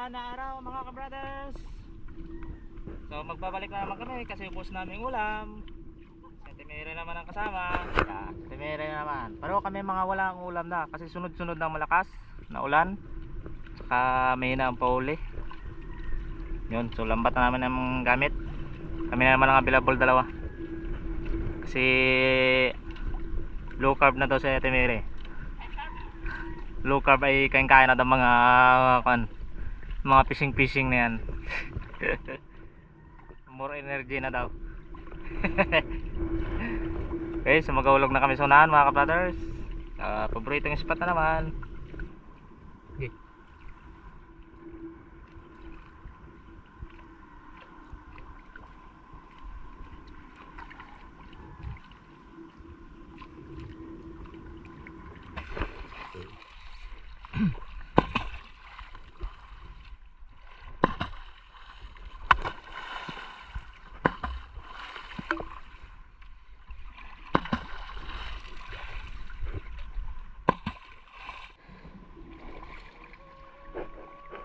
Maulan na araw mga ka-brothers. So magbabalik na naman kami kasi ubos namin ulam. Si Timere naman ang kasama. Timere naman. Pero kami mga walang ulam na kasi sunod-sunod ng malakas na ulan. Saka may hina ang pauli. Yun, so lambat na naman ang gamit. Kami na naman ang available dalawa. Kasi low carb na to si Timere. Low carb ay kain-kain na ng mga fishing na yan. More energy na daw. Okay, so magahulog na kami sa unahan mga ka-brothers. Paboritong spot na naman. Okay.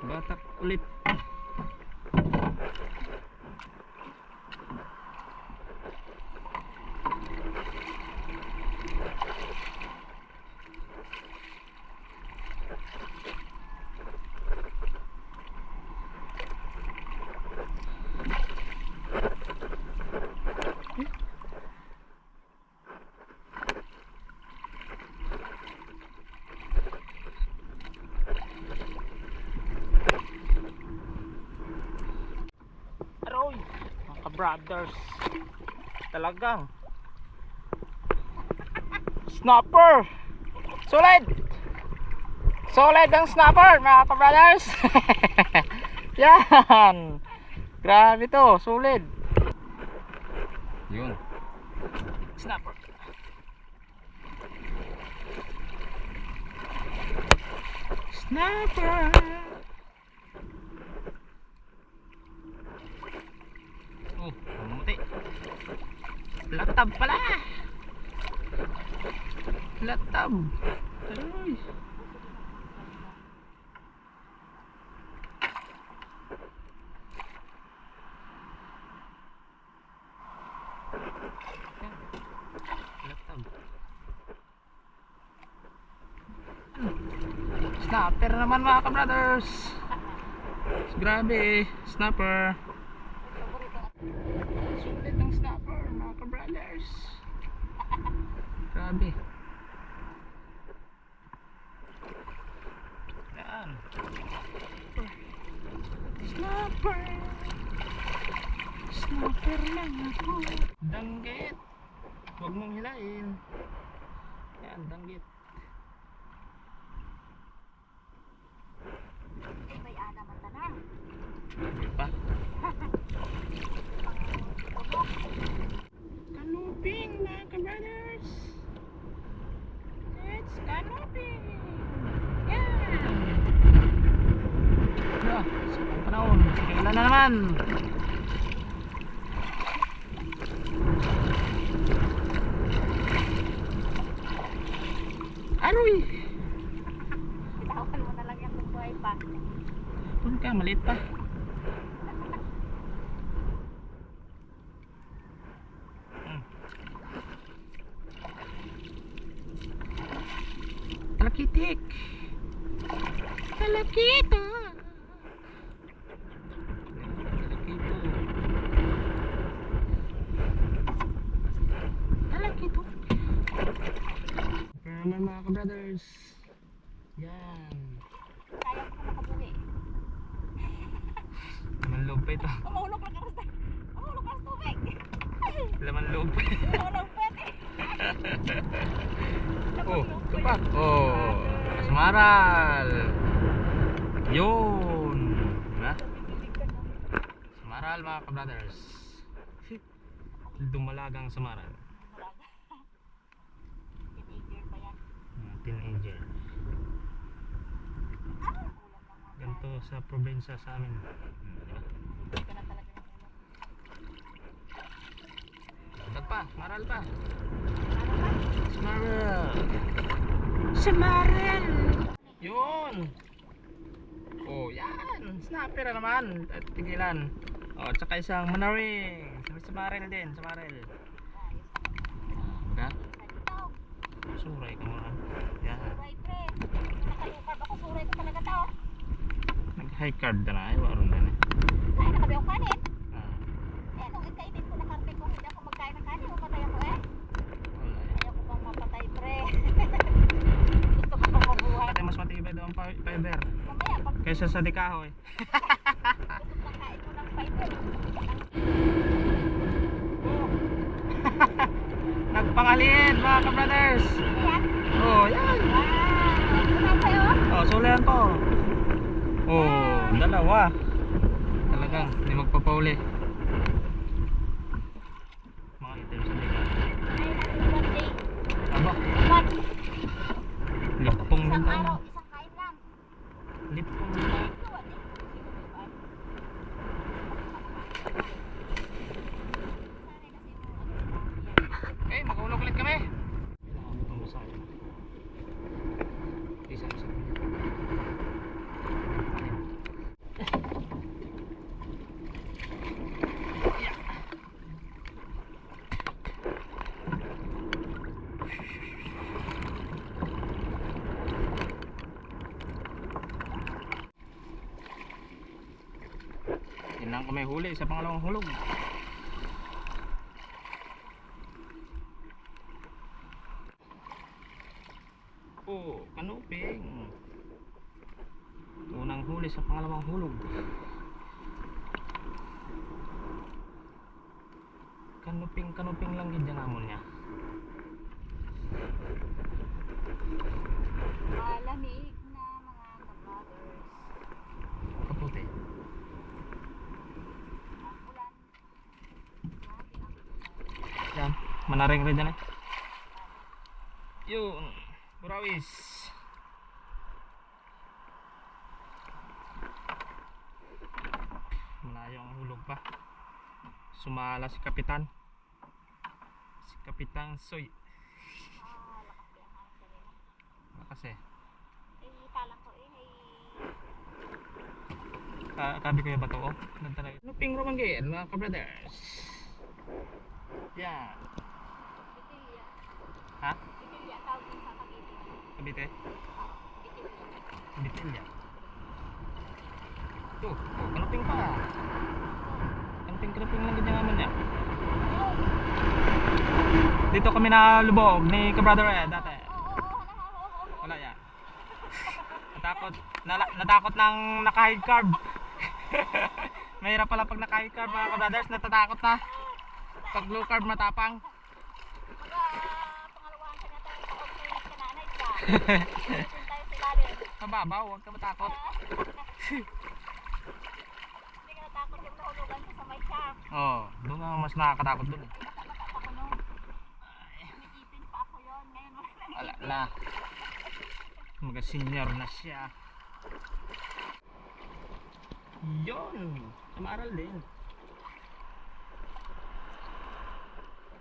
Batak ulit. Mga brothers, talagang snapper, solid ang snapper mga ka-brothers. Yan, grabe to, solid yun, snapper. Oh, mamuti. Latab pala. Latab. Aroy. Latab. Snapper naman mga ka-brothers. Grabe, snapper. Sulit ang snapper mga ka-brothers. Grabe. Yan. Snapper. Snapper lang ako. Danggit. Huwag mong hilain. Yan, danggit. May ana mata na. Hindi pa. Canoping mga ka-brothers. It's canoping. Yan. Sa panahon. Kailan na naman. Aroy. Bitawan mo na lang yung buhay pa. Pun ka, maliit pa. Talakitik. Talakito. Talakito. Naman mga ka-brothers. Yan. Kaya ko na makabuhi. Laman loob pa ito. Umulog na karas. Umulog ka sa tubig. Laman loob. Umulog pwede. Oh, kapat. Oh, samaral. Yun. Diba? Samaral mga ka-brothers. Dumalagang samaral. Teenager pa yan. Teenager. Ganito sa probinsya sa amin. Diba? Hindi ka na talaga ng ulam. Dapat pa, samaral pa. Ano ba? Samaral. Yun. Oh, yan. Snapper na naman. At tigilan. O, tsaka isang manaring. Sa maril din, sa maril. Baga? Suray ka muna. Yan. Suray pre. Nakalukarb ako, suray ko talaga to. Nag-high card na ay waron din eh. Kain na kami ang kanin. Ah, Eh, nung ikainin ko na karte ko, hindi ako magkain ng kanin, mapatay ako eh. wala eh. Ayaw ko bang mapatay pre. Gusto ko bang mabuhay. Pati mas matibay daw ang fiber. Mamaya, pag Kaysa sa dikahoy. gusto kong kain ko ng fiber. Nagpangaliin mga ka-brothers. Yan. Oh, yan. Wow. Sunan sa'yo. Oh, sulihan po. Oh, dalawa. Talagang hindi magpapauli. Mga item sa dikahoy. Ay, natin one day. Aba, One. lipong Isang din araw, tayo. isang kain lang. Lipong din tayo. Ito, one day. Sanay kasi yung Okay, mag-ulog ulit kami. Itong masaya. Isa-isa. Yan lang kami huli sa pangalawang hulog. Oh, kanuping. Unang huli sa pangalawang hulog. Kanuping lang gid namon niya. malamig na mga kabrothers. Kaputi. Ang ulan. Grabe ang ulan. Yan, manaring rin dyan eh. Yun, burawis. Malayo ang hulog pa. Sumala si Kapitan. Si Kapitan Soy. Lakas ko yung hangin kanina. Kasi, Eh, talang ko eh. kabi ko yung bato ko. Nuping Romangin, mga ka-brothers. Yan. Bitilya. Ha? Bitilya, tawag din sa Cavite. Kabite? Bitilya. Bitilya. Tuh, oh, kanuping pa. Kanuping lang ganyan naman niya. Dito kami nalubog ni ka-brother dati. Wala yan. Natakot ng naka-high carb. Mahirap pala pag naka-high carb mga ka-brothers, natatakot na. Pag low carb matapang. Pangalawahan ka na tayo sa okay kananay ka. Isin tayo sa ilalim. Mababaw, huwag ka matakot. Hindi ka natakot yung nahulugan ko sa may shaft. Oh, doon ang mas nakakatakot doon eh. Mataas ako nun. Umiipin pa ako yun. Ngayon wala na. Wala na. Mga senior na siya. Yun, samaral din.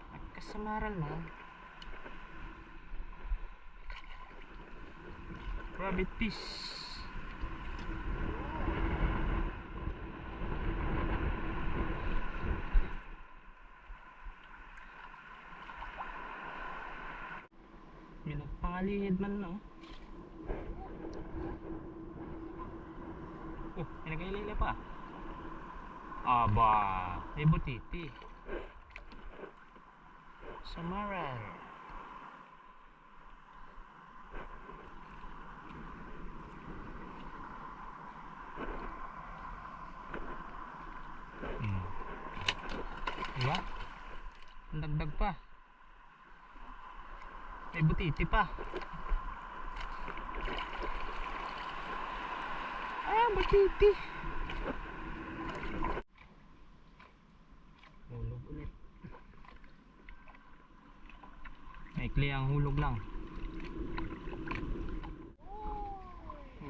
Nagkasamaral na. Rabbit fish. May nagpangalihid man no. Oh, may nagailila pa. Aba, may butiti. Samaral. Diba? Ang dagdag pa. May butiti pa. Ah, butiti. Hulog ulit. Maikli ang hulog lang.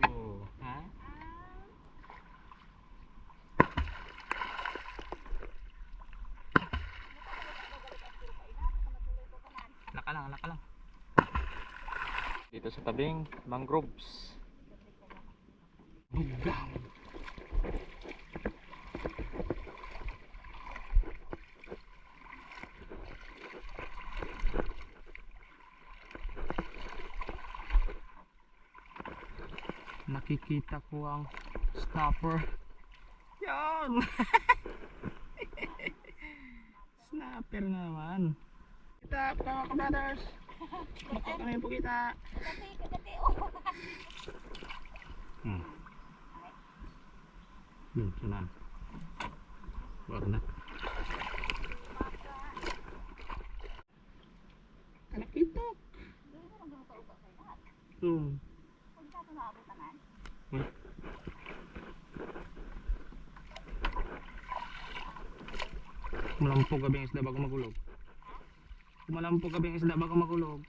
Oh, ha? Laka lang. Dito sa tabing mangroves. Bugang. nakikita ko ang snapper. Yan! Snapper na naman. Kita po mga ka-brothers. Baka kami po kita. Kagati, oh. Sunan. Wag na. Kalakitok. Malampog gabi ang isda bago magulog. Malampog gabi ang isda bago magulog.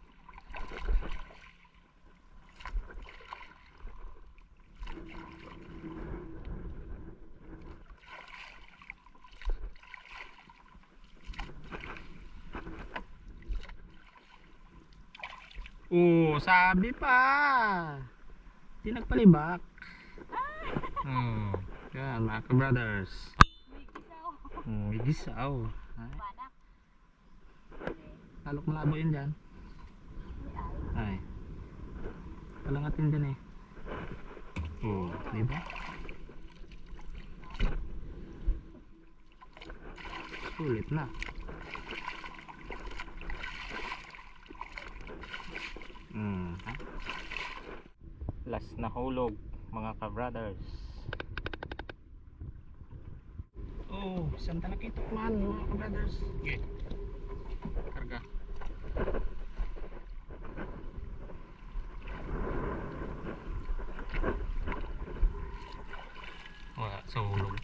Sabi pa. Di nagpalibak. Yan mga ka-brothers. May gisaw. Banak. Talok malabo yun dyan. Ay. Palangatin din eh. Diba? Sulit na. Last na hulog mga ka-brothers. Isang talakitok man mga ka-brothers. Okay. Karga. Wala sa hulog.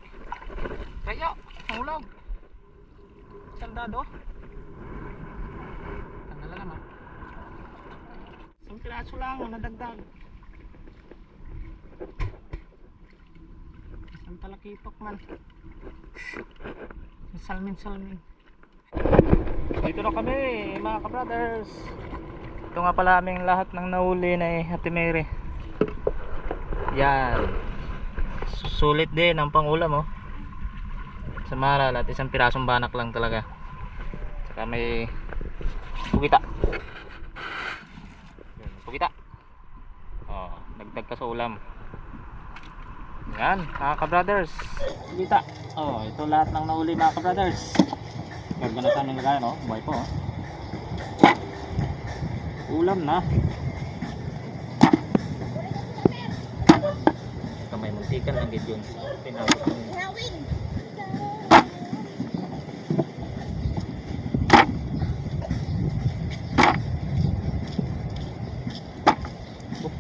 Kaya, hulog. Saldado. Tanggal na naman. Isang piraso lang nadagdag. Isang talakitok man. Salmin. Dito na kami mga ka-brothers. Ito nga pala aming lahat ng nahuli na Ate Mary. Yan. Sulit din ang pangulam oh. Sa maral at isang pirasong banak lang talaga. Saka may pugita. Pugita. Dagdag ka sa ulam. Yan mga ka-brothers. Pugita. Ito lahat ng nahuli mga ka-brothers. Gagawin na namin lagay no. Buhay po oh. Ulam na. Kamay muntikan lang gid yun. Pinabot ko.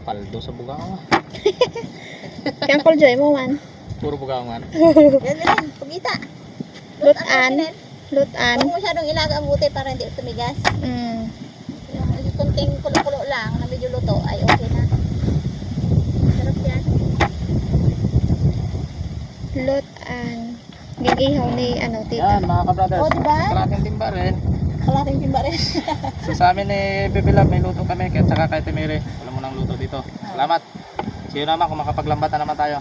Paldo sa bugaw. Kaya joy mo man. Puro bugaw man. Yan din, pugita. Lutan. Huwag masyadong ilaga ang buti para hindi tumigas. Yung kunting kulo-kulo lang na medyo luto ay okay na. Sarap yan. Lutan. Gigihaw ni tita. Yan mga ka-brothers. Diba? Kalating timba rin. Kalating timba rin. So sa amin Bibilab may luto kami. Kaya saka kay Ate Mary. Wala mo nang luto dito. Salamat. See you naman kung makapaglambat na naman tayo.